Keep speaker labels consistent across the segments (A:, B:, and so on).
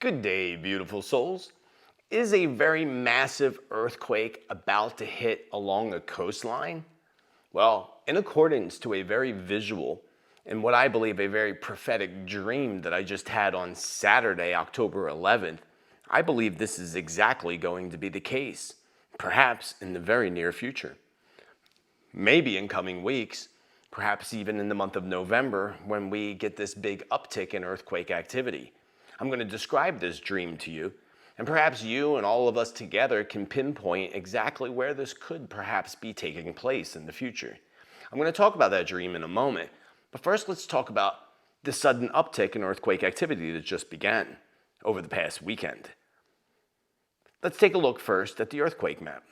A: Good day, beautiful souls. Is a very massive earthquake about to hit along a coastline? Well, in accordance to a very visual and what I believe a very prophetic dream that I just had on Saturday, October 11th, I believe this is exactly going to be the case, perhaps in the very near future. Maybe in coming weeks, perhaps even in the month of November when we get this big uptick in earthquake activity. I'm going to describe this dream to you, and perhaps you and all of us together can pinpoint exactly where this could perhaps be taking place in the future. I'm going to talk about that dream in a moment, but first let's talk about the sudden uptick in earthquake activity that just began over the past weekend. Let's take a look first at the earthquake map.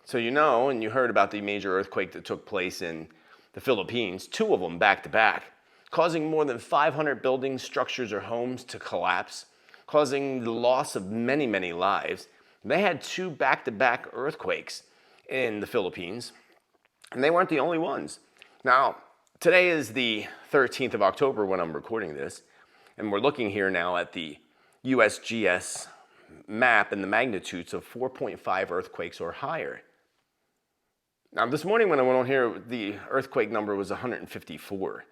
A: So you know, and you heard about the major earthquake that took place in the Philippines, two of them back to back, causing more than 500 buildings, structures, or homes to collapse, causing the loss of many, many lives. They had two back-to-back earthquakes in the Philippines, and they weren't the only ones. Now, today is the 13th of October when I'm recording this, and we're looking here now at the USGS map and the magnitudes of 4.5 earthquakes or higher. Now, this morning when I went on here, the earthquake number was 154.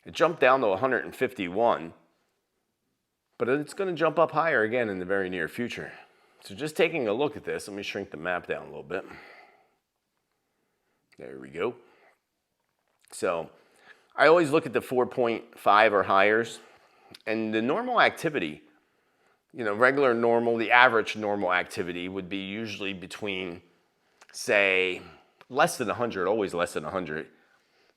A: It jumped down to 151, but it's going to jump up higher again in the very near future. So just taking a look at this, let me shrink the map down a little bit. There we go. So I always look at the 4.5 or highers, and the normal activity, regular normal, the average normal activity would be usually between, say, less than 100, always less than 100,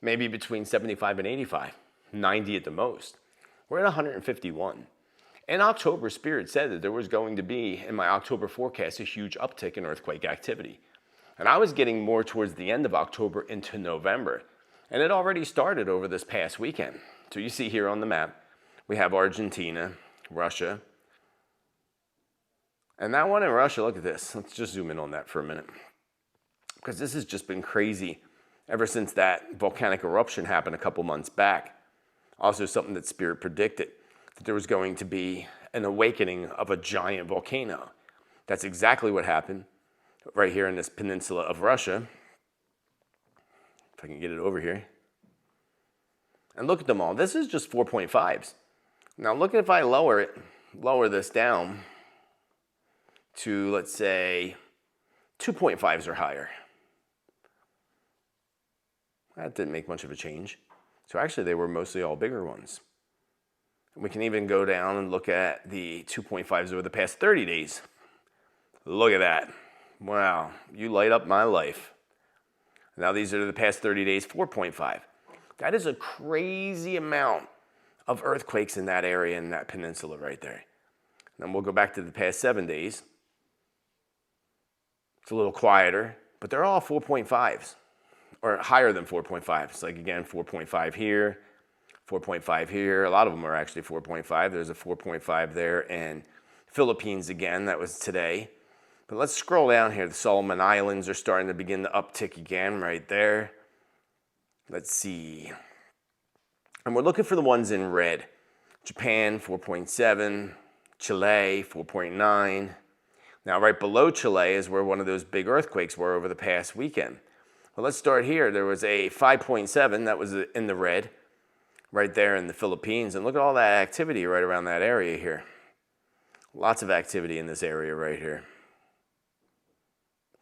A: maybe between 75 and 85. 90 at the most. We're at 151. In October, Spirit said that there was going to be, in my October forecast, a huge uptick in earthquake activity. And I was getting more towards the end of October into November. And it already started over this past weekend. So you see here on the map, we have Argentina, Russia. And that one in Russia, look at this. Let's just zoom in on that for a minute. Because this has just been crazy ever since that volcanic eruption happened a couple months back. Also something that Spirit predicted, that there was going to be an awakening of a giant volcano. That's exactly what happened right here in this peninsula of Russia. If I can get it over here. And look at them all. This is just 4.5s. Now look if I lower this down to, let's say, 2.5s or higher. That didn't make much of a change. So actually, they were mostly all bigger ones. And we can even go down and look at the 2.5s over the past 30 days. Look at that. Wow, you light up my life. Now these are the past 30 days, 4.5. That is a crazy amount of earthquakes in that area, in that peninsula right there. Then we'll go back to the past 7 days. It's a little quieter, but they're all 4.5s. Or higher than 4.5. It's like, again, 4.5 here, 4.5 here. A lot of them are actually 4.5. There's a 4.5 there. And Philippines again, that was today. But let's scroll down here. The Solomon Islands are starting to begin to uptick again right there. Let's see. And we're looking for the ones in red. Japan, 4.7. Chile, 4.9. Now, right below Chile is where one of those big earthquakes were over the past weekend. Well, let's start here. There was a 5.7 that was in the red right there in the Philippines. And look at all that activity right around that area here. Lots of activity in this area right here.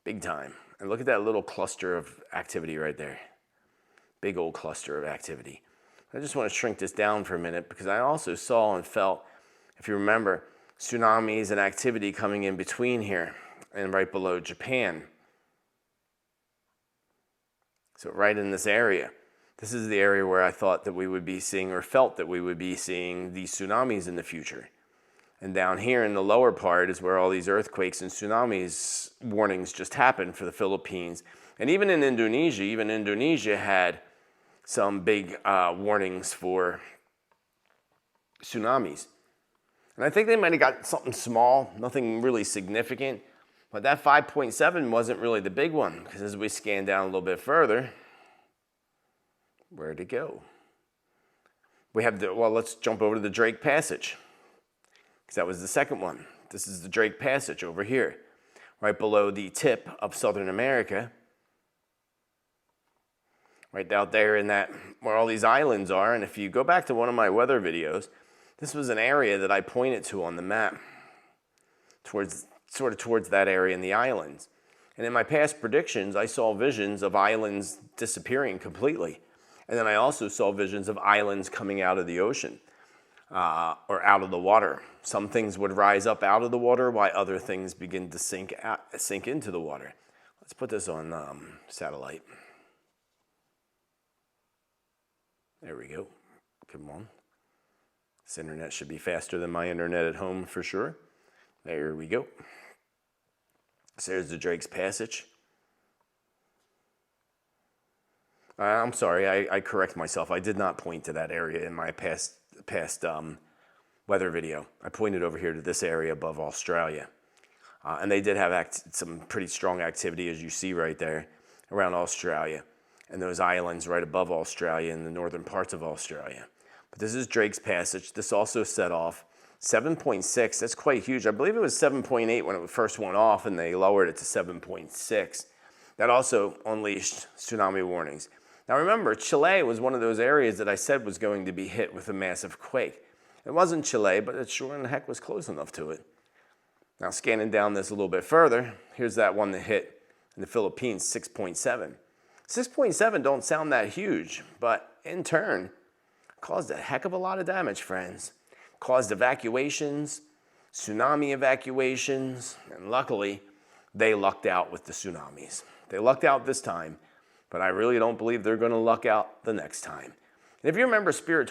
A: Big time. And look at that little cluster of activity right there. Big old cluster of activity. I just want to shrink this down for a minute because I also saw and felt, if you remember, tsunamis and activity coming in between here and right below Japan. So right in this area, this is the area where I thought that we would be seeing, or felt that we would be seeing, these tsunamis in the future. And down here in the lower part is where all these earthquakes and tsunamis warnings just happened for the Philippines. And even in Indonesia had some big warnings for tsunamis. And I think they might have got something small, nothing really significant. But that 5.7 wasn't really the big one, because as we scan down a little bit further, where'd it go? We have let's jump over to the Drake Passage. because that was the second one. This is the Drake Passage over here, right below the tip of Southern America. Right out there in that, where all these islands are. And if you go back to one of my weather videos, this was an area that I pointed to on the map, sort of towards that area in the islands. And in my past predictions, I saw visions of islands disappearing completely. And then I also saw visions of islands coming out of the ocean, or out of the water. Some things would rise up out of the water while other things begin to sink into the water. Let's put this on satellite. There we go. Come on. This internet should be faster than my internet at home for sure. There we go. So there's the Drake's Passage. I'm sorry, I correct myself. I did not point to that area in my past weather video. I pointed over here to this area above Australia. And they did have some pretty strong activity, as you see right there, around Australia. And those islands right above Australia in the northern parts of Australia. But this is Drake's Passage. This also set off 7.6. That's quite huge. I believe it was 7.8 when it first went off, and they lowered it to 7.6. That also unleashed tsunami warnings. Now remember, Chile was one of those areas that I said was going to be hit with a massive quake. It wasn't Chile, but it sure in the heck was close enough to it. Now scanning down this a little bit further, here's that one that hit in the Philippines, 6.7. 6.7 don't sound that huge, but in turn, caused a heck of a lot of damage, friends. Caused evacuations, tsunami evacuations, and luckily, they lucked out with the tsunamis. They lucked out this time, but I really don't believe they're going to luck out the next time. And if you remember, Spirit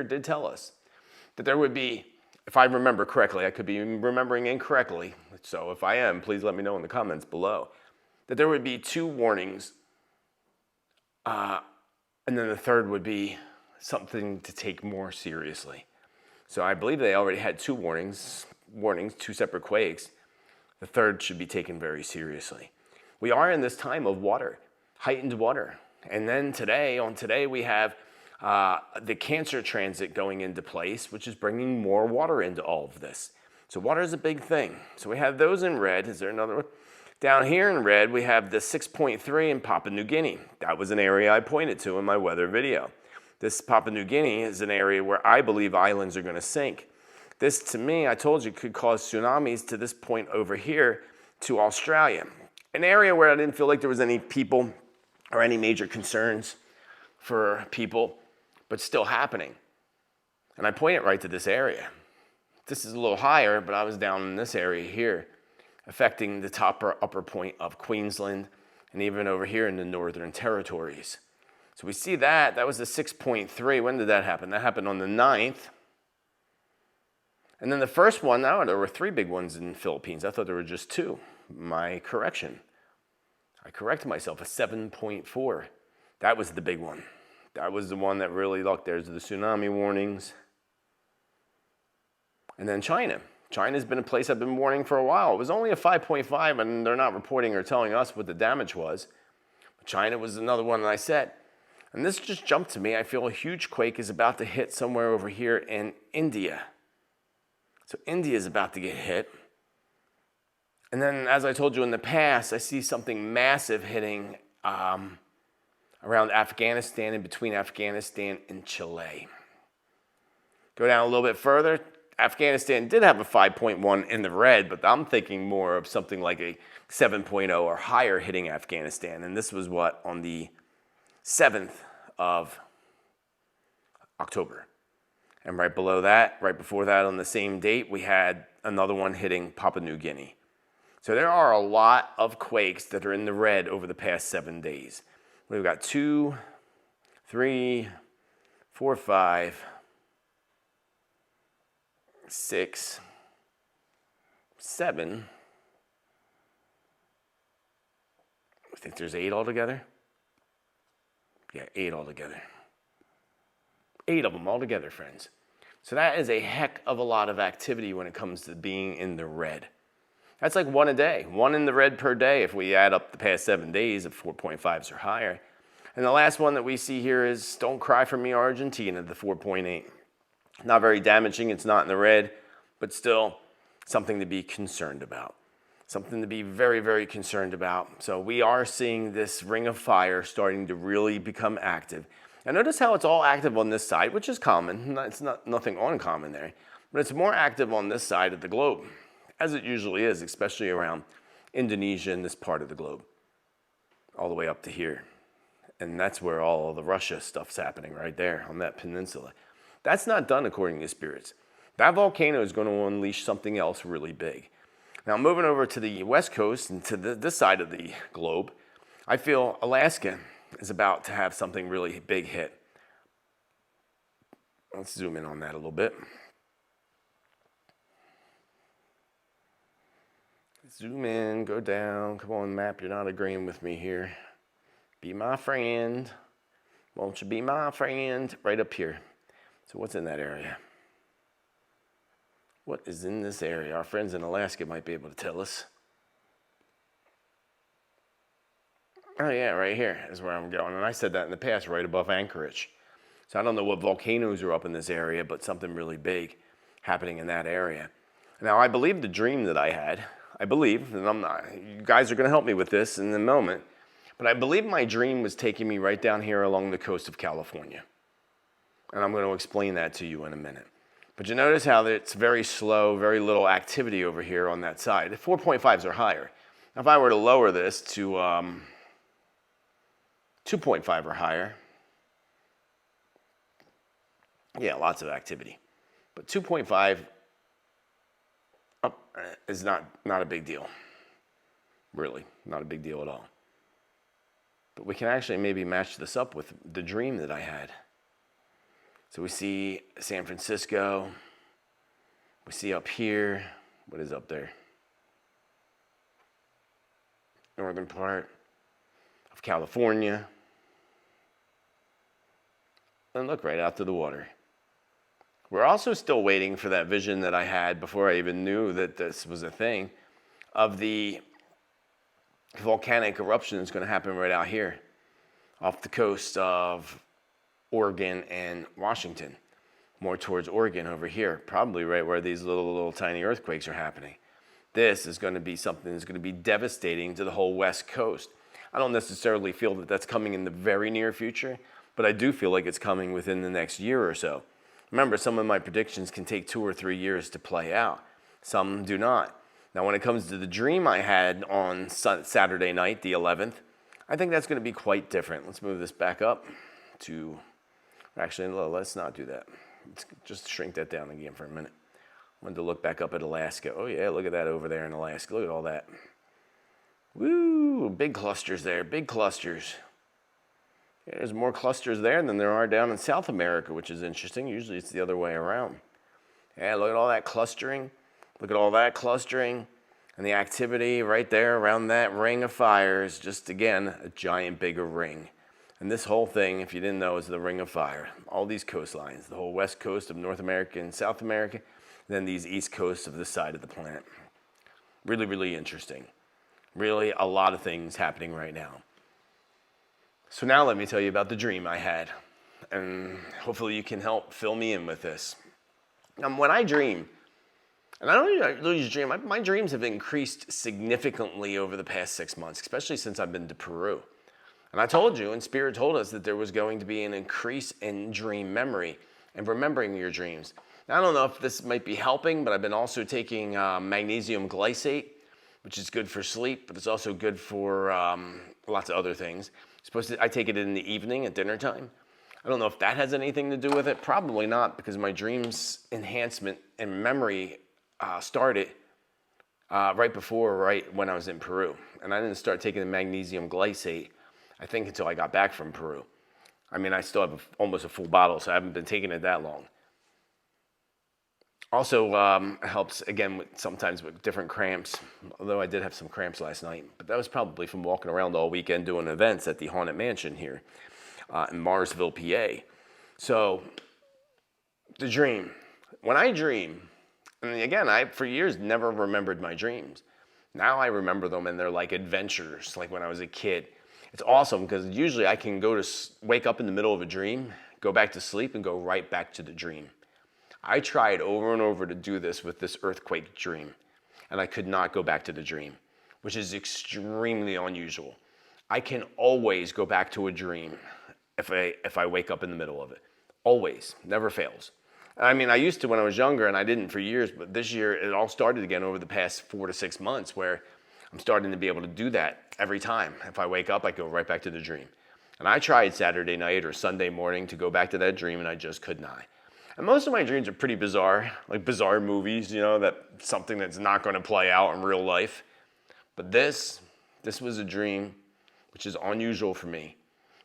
A: did tell us that there would be, if I remember correctly, I could be remembering incorrectly, so if I am, please let me know in the comments below, that there would be 2 warnings, and then the third would be something to take more seriously. So I believe they already had 2 warnings, 2 separate quakes. The third should be taken very seriously. We are in this time of water, heightened water. And then today we have the Cancer transit going into place, which is bringing more water into all of this. So water is a big thing. So we have those in red. Is there another one? Down here in red, we have the 6.3 in Papua New Guinea. That was an area I pointed to in my weather video. This Papua New Guinea is an area where I believe islands are going to sink. This, to me, I told you, could cause tsunamis to this point over here to Australia. An area where I didn't feel like there was any people or any major concerns for people, but still happening. And I point it right to this area. This is a little higher, but I was down in this area here, affecting the top or upper point of Queensland and even over here in the Northern Territories. So we see that was the 6.3. When did that happen? That happened on the 9th. And then the first one, now there were 3 big ones in the Philippines. I thought there were just 2. My correction. I corrected myself, a 7.4. That was the big one. That was the one that really, look, there's the tsunami warnings. And then China. China's been a place I've been warning for a while. It was only a 5.5, and they're not reporting or telling us what the damage was. But China was another one that I said. And this just jumped to me. I feel a huge quake is about to hit somewhere over here in India. So India is about to get hit. And then, as I told you in the past, I see something massive hitting around Afghanistan and between Afghanistan and Chile. Go down a little bit further. Afghanistan did have a 5.1 in the red, but I'm thinking more of something like a 7.0 or higher hitting Afghanistan. And this was what, on the 7th of October. And right below that, right before that on the same date, we had another one hitting Papua New Guinea. So there are a lot of quakes that are in the red over the past 7 days. We've got 2, 3, 4, 5, 6, 7. I think there's 8 altogether. Yeah, 8 altogether. 8 of them altogether, friends. So that is a heck of a lot of activity when it comes to being in the red. That's like 1 a day, 1 in the red per day if we add up the past 7 days of 4.5s or higher. And the last one that we see here is Don't Cry for Me, Argentina, the 4.8. Not very damaging, it's not in the red, but still something to be concerned about. Something to be very, very concerned about. So we are seeing this ring of fire starting to really become active. And notice how it's all active on this side, which is common. It's not nothing uncommon there, but it's more active on this side of the globe, as it usually is, especially around Indonesia and this part of the globe, all the way up to here. And that's where all of the Russia stuff's happening, right there on that peninsula. That's not done according to spirits. That volcano is going to unleash something else really big. Now, moving over to the west coast and to this side of the globe, I feel Alaska is about to have something really big hit. Let's zoom in on that a little bit. Zoom in, go down. Come on, map, you're not agreeing with me here. Be my friend. Won't you be my friend? Right up here. So what's in that area? What is in this area? Our friends in Alaska might be able to tell us. Oh yeah, right here is where I'm going. And I said that in the past, right above Anchorage. So I don't know what volcanoes are up in this area, but something really big happening in that area. Now, I believe the dream that I had, and I'm not, you guys are going to help me with this in a moment, but I believe my dream was taking me right down here along the coast of California. And I'm going to explain that to you in a minute. But you notice how it's very slow, very little activity over here on that side. The 4.5s are higher. Now, if I were to lower this to 2.5 or higher, yeah, lots of activity. But 2.5 is not a big deal. Really, not a big deal at all. But we can actually maybe match this up with the dream that I had. So we see San Francisco. We see up here. What is up there? Northern part of California. And look right out to the water. We're also still waiting for that vision that I had before I even knew that this was a thing, of the volcanic eruption that's going to happen right out here off the coast of Oregon and Washington, more towards Oregon over here, probably right where these little tiny earthquakes are happening. This is going to be something that's going to be devastating to the whole West Coast. I don't necessarily feel that that's coming in the very near future, but I do feel like it's coming within the next year or so. Remember, some of my predictions can take 2 or 3 years to play out. Some do not. Now, when it comes to the dream I had on Saturday night, the 11th, I think that's going to be quite different. Let's move this back up to... Actually, no, let's not do that. Let's just shrink that down again for a minute. I wanted to look back up at Alaska. Oh, yeah, look at that over there in Alaska. Look at all that. Woo, big clusters there, big clusters. Yeah, there's more clusters there than there are down in South America, which is interesting. Usually it's the other way around. Yeah, look at all that clustering. Look at all that clustering. And the activity right there around that ring of fire is just, again, a giant bigger ring. And this whole thing, if you didn't know, is the ring of fire. All these coastlines, the whole west coast of North America and South America, and then these east coasts of this side of the planet. Really, really interesting. Really a lot of things happening right now. So now let me tell you about the dream I had. And hopefully you can help fill me in with this. When I dream, and I don't usually dream, my dreams have increased significantly over the past 6 months, especially since I've been to Peru. And I told you, and Spirit told us that there was going to be an increase in dream memory and remembering your dreams. Now, I don't know if this might be helping, but I've been also taking magnesium glycate, which is good for sleep, but it's also good for lots of other things. I take it in the evening at dinner time. I don't know if that has anything to do with it. Probably not, because my dreams enhancement and memory started right when I was in Peru. And I didn't start taking the magnesium glycate, I think, until I got back from Peru. I mean, I still have almost a full bottle, so I haven't been taking it that long. Also helps, again, sometimes with different cramps, although I did have some cramps last night. But that was probably from walking around all weekend doing events at the Haunted Mansion here in Marsville, PA. So, the dream. When I dream, and again, I, for years, never remembered my dreams. Now I remember them, and they're like adventures, like when I was a kid. It's awesome, because usually I can wake up in the middle of a dream, go back to sleep, and go right back to the dream. I tried over and over to do this with this earthquake dream, and I could not go back to the dream, which is extremely unusual. I can always go back to a dream if I wake up in the middle of it. Always, never fails. I mean, I used to when I was younger, and I didn't for years, but this year it all started again over the past 4 to 6 months where I'm starting to be able to do that every time. If I wake up, I go right back to the dream. And I tried Saturday night or Sunday morning to go back to that dream, and I just could not. And most of my dreams are pretty bizarre, like bizarre movies, you know, that something that's not going to play out in real life. But this was a dream, which is unusual for me,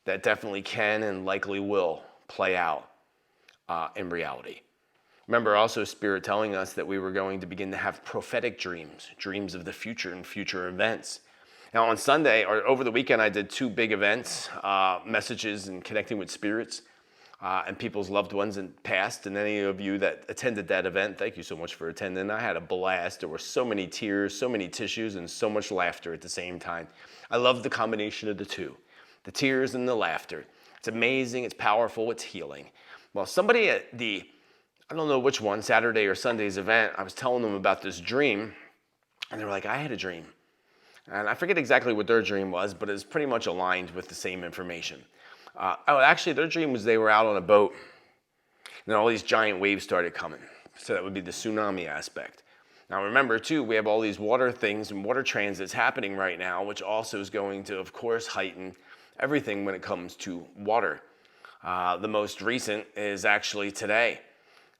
A: that definitely can and likely will play out in reality. Remember also Spirit telling us that we were going to begin to have prophetic dreams, dreams of the future and future events. Now on Sunday, or over the weekend, I did 2 big events, messages and connecting with spirits and people's loved ones in past. And any of you that attended that event, thank you so much for attending. I had a blast. There were so many tears, so many tissues, and so much laughter at the same time. I love the combination of the two, the tears and the laughter. It's amazing, it's powerful, it's healing. Well, somebody at I don't know which one, Saturday or Sunday's event, I was telling them about this dream, and they were like, I had a dream. And I forget exactly what their dream was, but it's pretty much aligned with the same information. Actually, their dream was they were out on a boat, and then all these giant waves started coming. So that would be the tsunami aspect. Now remember, too, we have all these water things and water transits happening right now, which also is going to, of course, heighten everything when it comes to water. The most recent is actually today.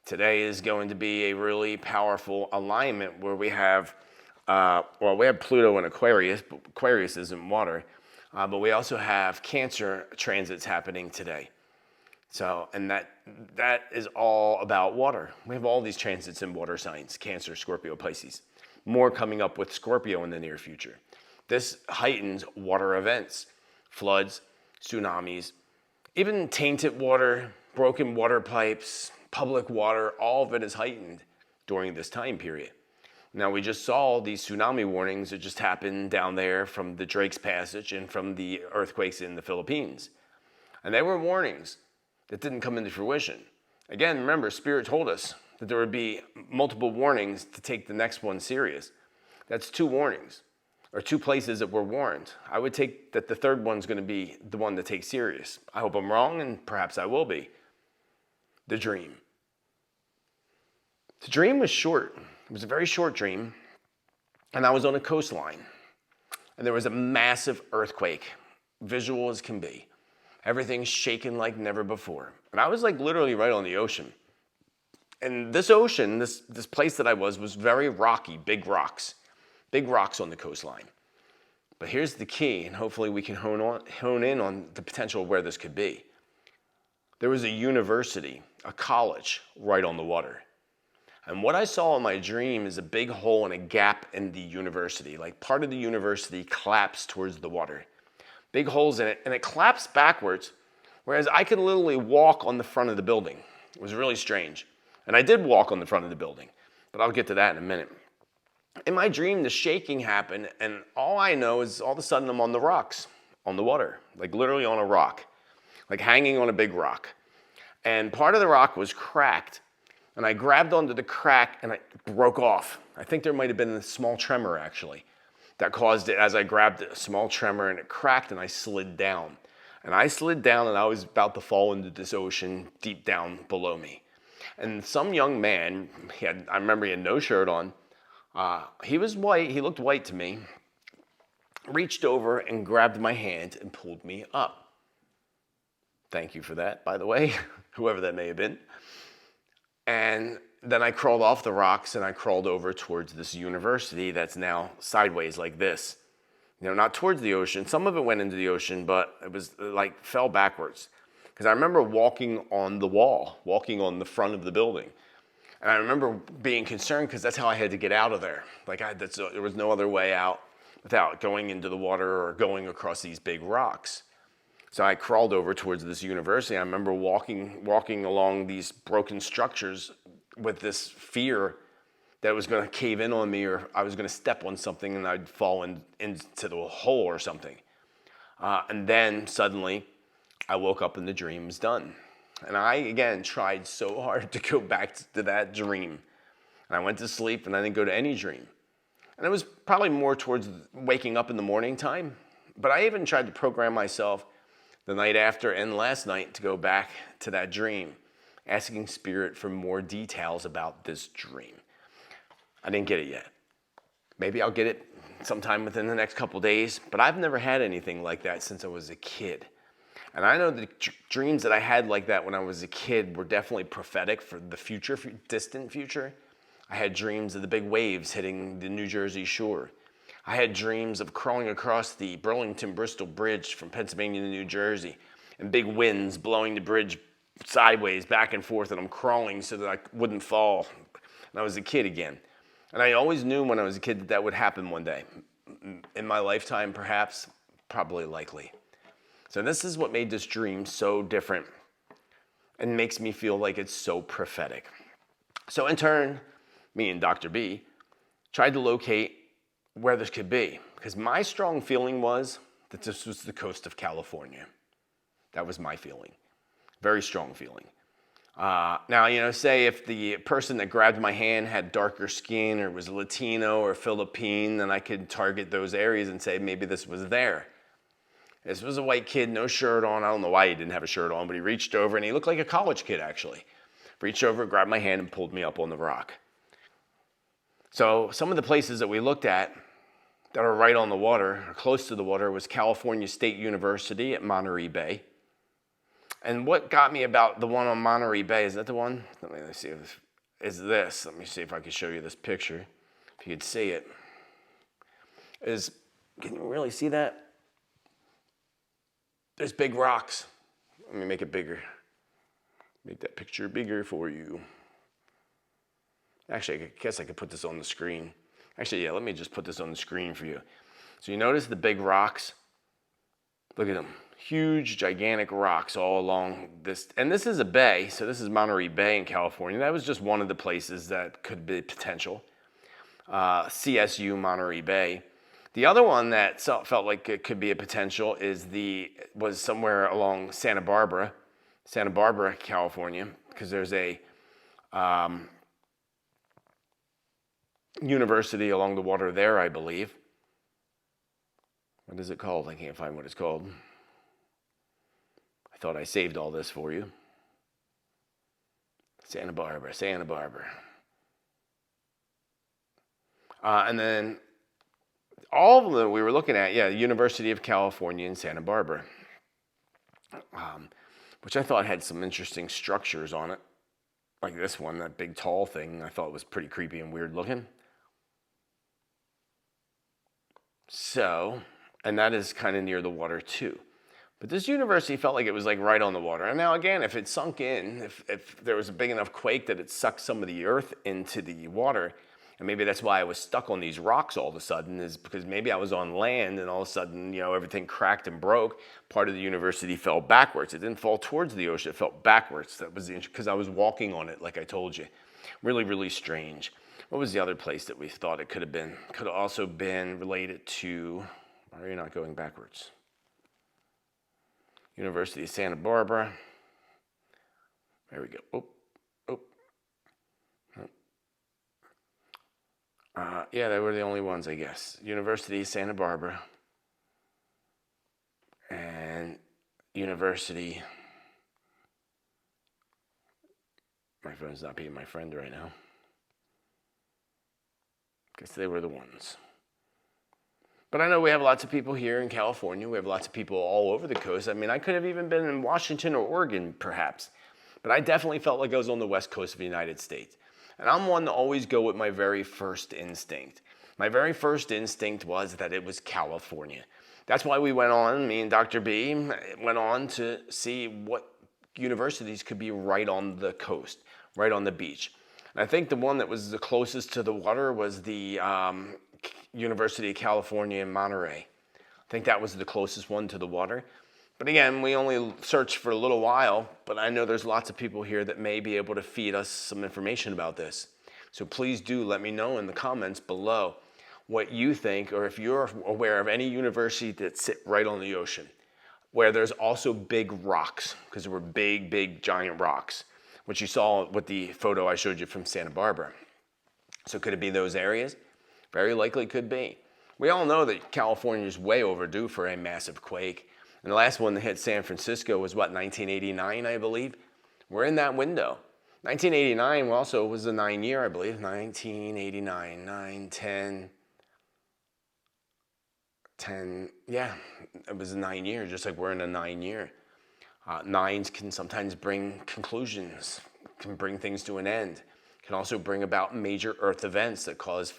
A: Today is going to be a really powerful alignment where we have, we have Pluto and Aquarius, but Aquarius isn't water, but we also have Cancer transits happening today. So, and that is all about water. We have all these transits in water signs, Cancer, Scorpio, Pisces. More coming up with Scorpio in the near future. This heightens water events, floods, tsunamis, even tainted water, broken water pipes, public water, all of it is heightened during this time period. Now, we just saw these tsunami warnings that just happened down there from the Drake's Passage and from the earthquakes in the Philippines. And they were warnings that didn't come into fruition. Again, remember, Spirit told us that there would be multiple warnings to take the next one serious. That's 2 warnings, or 2 places that were warned. I would take that the third one's going to be the one to take serious. I hope I'm wrong, and perhaps I will be. The dream. The dream was short. It was a very short dream, and I was on a coastline, and there was a massive earthquake, visual as can be. Everything's shaking like never before. And I was like literally right on the ocean. And this ocean, this place that I was very rocky, big rocks on the coastline. But here's the key, and hopefully we can hone in on the potential of where this could be. There was a university, a college, right on the water. And what I saw in my dream is a big hole and a gap in the university. Like part of the university collapsed towards the water. Big holes in it, and it collapsed backwards, whereas I could literally walk on the front of the building. It was really strange. And I did walk on the front of the building, but I'll get to that in a minute. In my dream, the shaking happened, and all I know is all of a sudden I'm on the rocks, on the water, like literally on a rock, like hanging on a big rock. And part of the rock was cracked, and I grabbed onto the crack and it broke off. I think there might have been a small tremor actually that caused it as I grabbed a small tremor, and it cracked and I slid down. And I slid down and I was about to fall into this ocean deep down below me. And some young man, I remember he had no shirt on. He was white, he looked white to me, reached over and grabbed my hand and pulled me up. Thank you for that, by the way, whoever that may have been. And then I crawled off the rocks and I crawled over towards this university that's now sideways like this. You know, not towards the ocean. Some of it went into the ocean, but it was like fell backwards. Because I remember walking on the wall, walking on the front of the building. And I remember being concerned because that's how I had to get out of there. Like there was no other way out without going into the water or going across these big rocks. So I crawled over towards this university. I remember walking along these broken structures with this fear that it was going to cave in on me, or I was going to step on something and I'd fall into the hole or something. And then suddenly I woke up and the dream was done. And I, again, tried so hard to go back to that dream. And I went to sleep and I didn't go to any dream. And it was probably more towards waking up in the morning time. But I even tried to program myself the night after and last night to go back to that dream, asking Spirit for more details about this dream. I didn't get it yet. Maybe I'll get it sometime within the next couple days, but I've never had anything like that since I was a kid. And I know the dreams that I had like that when I was a kid were definitely prophetic for the future, distant future. I had dreams of the big waves hitting the New Jersey shore. I had dreams of crawling across the Burlington-Bristol Bridge from Pennsylvania to New Jersey, and big winds blowing the bridge sideways back and forth, and I'm crawling so that I wouldn't fall. And I was a kid again. And I always knew when I was a kid that that would happen one day. In my lifetime, perhaps, probably likely. So this is what made this dream so different and makes me feel like it's so prophetic. So in turn, me and Dr. B tried to locate where this could be, because my strong feeling was that this was the coast of California. That was my feeling. Very strong feeling. Now, you know, say if the person that grabbed my hand had darker skin or was Latino or Philippine, then I could target those areas and say maybe this was there. This was a white kid, no shirt on. I don't know why he didn't have a shirt on, but he reached over and he looked like a college kid, actually. Reached over, grabbed my hand, and pulled me up on the rock. So some of the places that we looked at that are right on the water, or close to the water, was California State University at Monterey Bay. And what got me about the one on Monterey Bay, is that the one? Let me see if is this. Let me see if I can show you this picture. If you could see it. Can you really see that? There's big rocks. Let me make it bigger. Make that picture bigger for you. Actually, I guess I could put this on the screen. Actually, yeah, let me just put this on the screen for you. So you notice the big rocks? Look at them. Huge, gigantic rocks all along this. And this is a bay, so this is Monterey Bay in California. That was just one of the places that could be potential. CSU Monterey Bay. The other one that felt like it could be a potential was somewhere along Santa Barbara, California, because there's a university along the water there, I believe. What is it called? I can't find what it's called. I thought I saved all this for you. Santa Barbara. And then all of them we were looking at, University of California in Santa Barbara, which I thought had some interesting structures on it. Like this one, that big tall thing, I thought was pretty creepy and weird looking. So, and that is kind of near the water too. But this university felt like it was like right on the water. And now again, if it sunk in, if there was a big enough quake that it sucked some of the earth into the water, and maybe that's why I was stuck on these rocks all of a sudden, is because maybe I was on land and all of a sudden, you know, everything cracked and broke. Part of the university fell backwards. It didn't fall towards the ocean, it fell backwards. That was because I was walking on it, like I told you. Really, really strange. What was the other place that we thought it could have been? Could have also been related to, why are you not going backwards? University of Santa Barbara. There we go. Yeah, they were the only ones, I guess. University of Santa Barbara and University. My phone's not being my friend right now. Guess they were the ones. But I know we have lots of people here in California. We have lots of people all over the coast. I mean, I could have even been in Washington or Oregon, perhaps. But I definitely felt like I was on the west coast of the United States. And I'm one to always go with my very first instinct. My very first instinct was that it was California. That's why we went on, me and Dr. B, went on to see what universities could be right on the coast, right on the beach. And I think the one that was the closest to the water was the University of California in Monterey. I think that was the closest one to the water. But again, we only searched for a little while, but I know there's lots of people here that may be able to feed us some information about this. So please do let me know in the comments below what you think, or if you're aware of any university that sit right on the ocean. where there's also big rocks, because there were big, giant rocks, which you saw with the photo I showed you from Santa Barbara. So could it be those areas? Very likely could be. We all know that California is way overdue for a massive quake. And the last one that hit San Francisco was what, 1989, I believe? We're in that window. 1989 also was a 9-year, I believe. 1989, 9, 10, yeah, it was a 9-year, just like we're in a 9-year. Nines can sometimes bring conclusions, can bring things to an end, can also bring about major Earth events that calls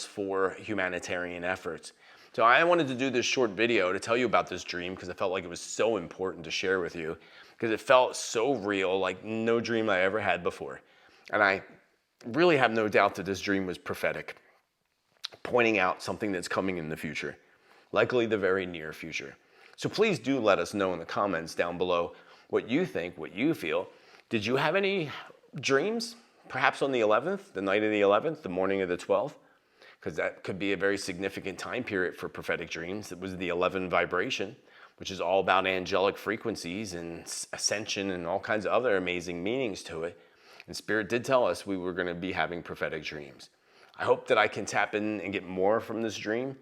A: for humanitarian efforts. So I wanted to do this short video to tell you about this dream because I felt like it was so important to share with you because it felt so real, like no dream I ever had before. And I really have no doubt that this dream was prophetic, pointing out something that's coming in the future, likely the very near future. So please do let us know in the comments down below what you think, what you feel. Did you have any dreams? Perhaps on the 11th, the night of the 11th, the morning of the 12th? Because that could be a very significant time period for prophetic dreams. It was the 11 vibration, which is all about angelic frequencies and ascension and all kinds of other amazing meanings to it. And Spirit did tell us we were going to be having prophetic dreams. I hope that I can tap in and get more from this dream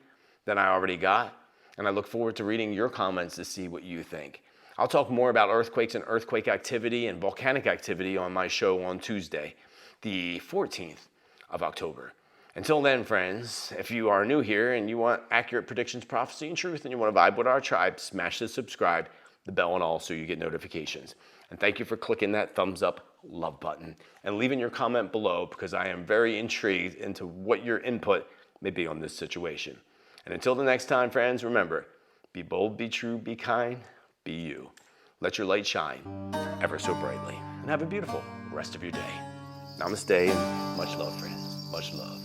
A: than I already got. And I look forward to reading your comments to see what you think. I'll talk more about earthquakes and earthquake activity and volcanic activity on my show on Tuesday, the 14th of October. Until then, friends, if you are new here and you want accurate predictions, prophecy, and truth, and you want to vibe with our tribe, smash the subscribe, the bell, and all so you get notifications. And thank you for clicking that thumbs up love button and leaving your comment below because I am very intrigued into what your input may be on this situation. And until the next time, friends, remember, be bold, be true, be kind, be you. Let your light shine ever so brightly and have a beautiful rest of your day. Namaste and much love, friends. Much love.